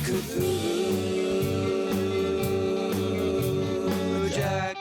CTHULHU Jack.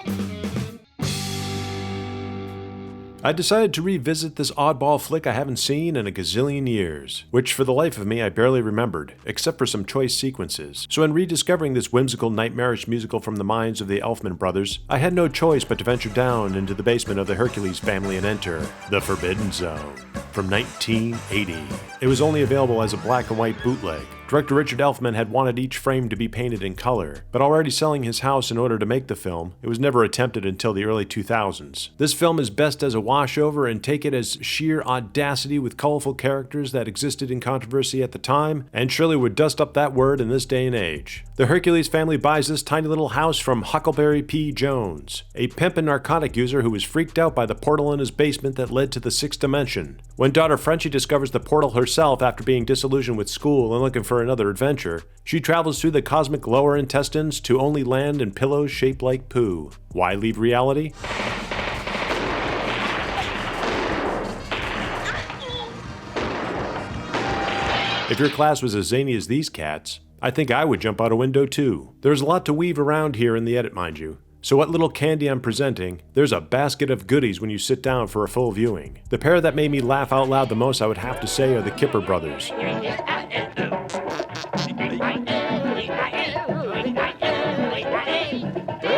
I decided to revisit this oddball flick I haven't seen in a gazillion years, which for the life of me I barely remembered, except for some choice sequences. So in rediscovering this whimsical, nightmarish musical from the minds of the Elfman brothers, I had no choice but to venture down into the basement of the Hercules family and enter The Forbidden Zone from 1980. It was only available as a black and white bootleg. Director Richard Elfman had wanted each frame to be painted in color, but already selling his house in order to make the film, it was never attempted until the early 2000s. This film is best as a washover and take it as sheer audacity with colorful characters that existed in controversy at the time, and surely would dust up that word in this day and age. The Hercules family buys this tiny little house from Huckleberry P. Jones, a pimp and narcotic user who was freaked out by the portal in his basement that led to the sixth dimension. When daughter Frenchie discovers the portal herself after being disillusioned with school and looking for another adventure, she travels through the cosmic lower intestines to only land in pillows shaped like poo. Why leave reality? If your class was as zany as these cats, I think I would jump out a window too. There's a lot to weave around here in the edit, mind you. So what little candy I'm presenting, there's a basket of goodies when you sit down for a full viewing. The pair that made me laugh out loud the most, I would have to say, are the Kipper brothers.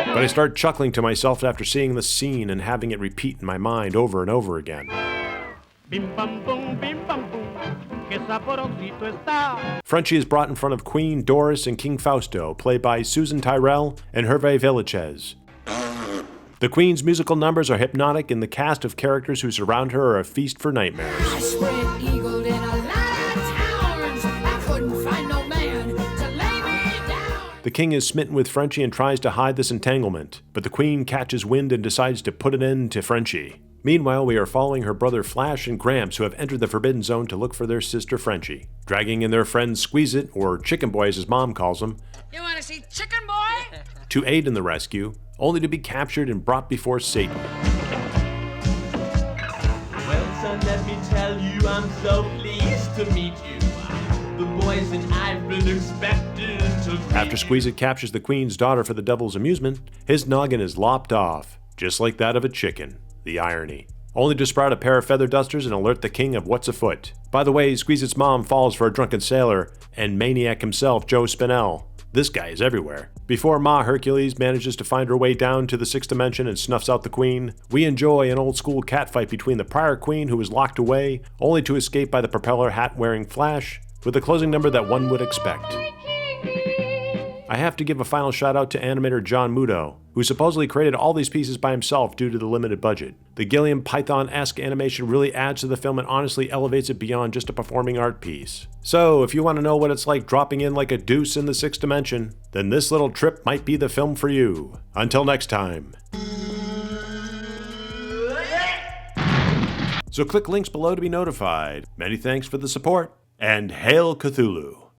But I start chuckling to myself after seeing the scene and having it repeat in my mind over and over again. Frenchie is brought in front of Queen Doris and King Fausto, played by Susan Tyrrell and Hervé Villachez. The Queen's musical numbers are hypnotic, and the cast of characters who surround her are a feast for nightmares. The king is smitten with Frenchie and tries to hide this entanglement, but the Queen catches wind and decides to put an end to Frenchie. Meanwhile, we are following her brother Flash and Gramps, who have entered the Forbidden Zone to look for their sister Frenchie, dragging in their friend Squeeze-It, or Chicken Boy as his mom calls him. You want to see Chicken Boy? To aid in the rescue, only to be captured and brought before Satan. Well, son, let me tell you, I'm so pleased to meet you. The boys and I've been expecting to meet. After Squeeze-It captures the Queen's daughter for the devil's amusement, his noggin is lopped off, just like that of a chicken. The irony. Only to sprout a pair of feather dusters and alert the king of what's afoot. By the way, Squeeze-It's mom falls for a drunken sailor and maniac himself, Joe Spinell. This guy is everywhere. Before Ma Hercules manages to find her way down to the sixth dimension and snuffs out the Queen, we enjoy an old-school catfight between the prior Queen, who was locked away, only to escape by the propeller hat-wearing Flash, with a closing number that one would expect. I have to give a final shout out to animator John Muto, who supposedly created all these pieces by himself due to the limited budget. The Gilliam Python-esque animation really adds to the film and honestly elevates it beyond just a performing art piece. So, if you want to know what it's like dropping in like a deuce in the sixth dimension, then this little trip might be the film for you. Until next time. So click links below to be notified. Many thanks for the support, and Hail Cthulhu!